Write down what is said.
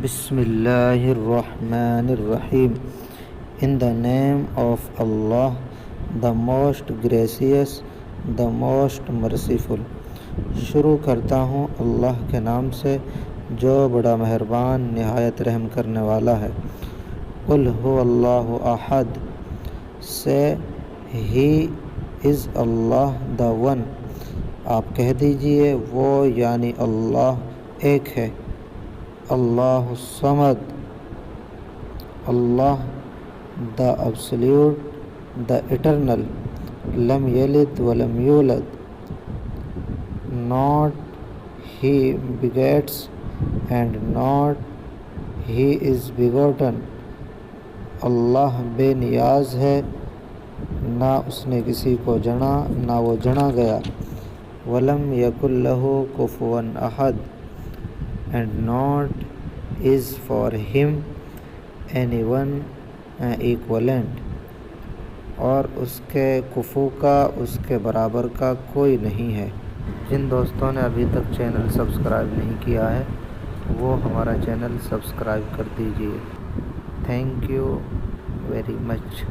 Bismillahirrahmanirrahim. In the name of Allah, the most gracious, the most merciful. شروع کرتا ہوں اللہ کے نام سے جو بڑا مہربان نہایت رحم کرنے والا ہے۔ قل هو اللہ احد، say he is Allah the one، آپ کہہ دیجئے وہ یعنی اللہ ایک ہے۔ اللہ الصمد، اللہ the absolute، the eternal، لم یلد ولم یولد، not he begets and not he is begotten، اللہ بے نیاز ہے، نہ اس نے کسی کو جنا نہ وہ جنا گیا۔ ولم یکن لہ کفوا احد، and not is for him anyone equivalent، اور اس کے کفو کا اس کے برابر کا کوئی نہیں ہے۔ جن دوستوں نے ابھی تک چینل سبسکرائب نہیں کیا ہے وہ ہمارا چینل سبسکرائب کر دیجئے۔ Thank you very much.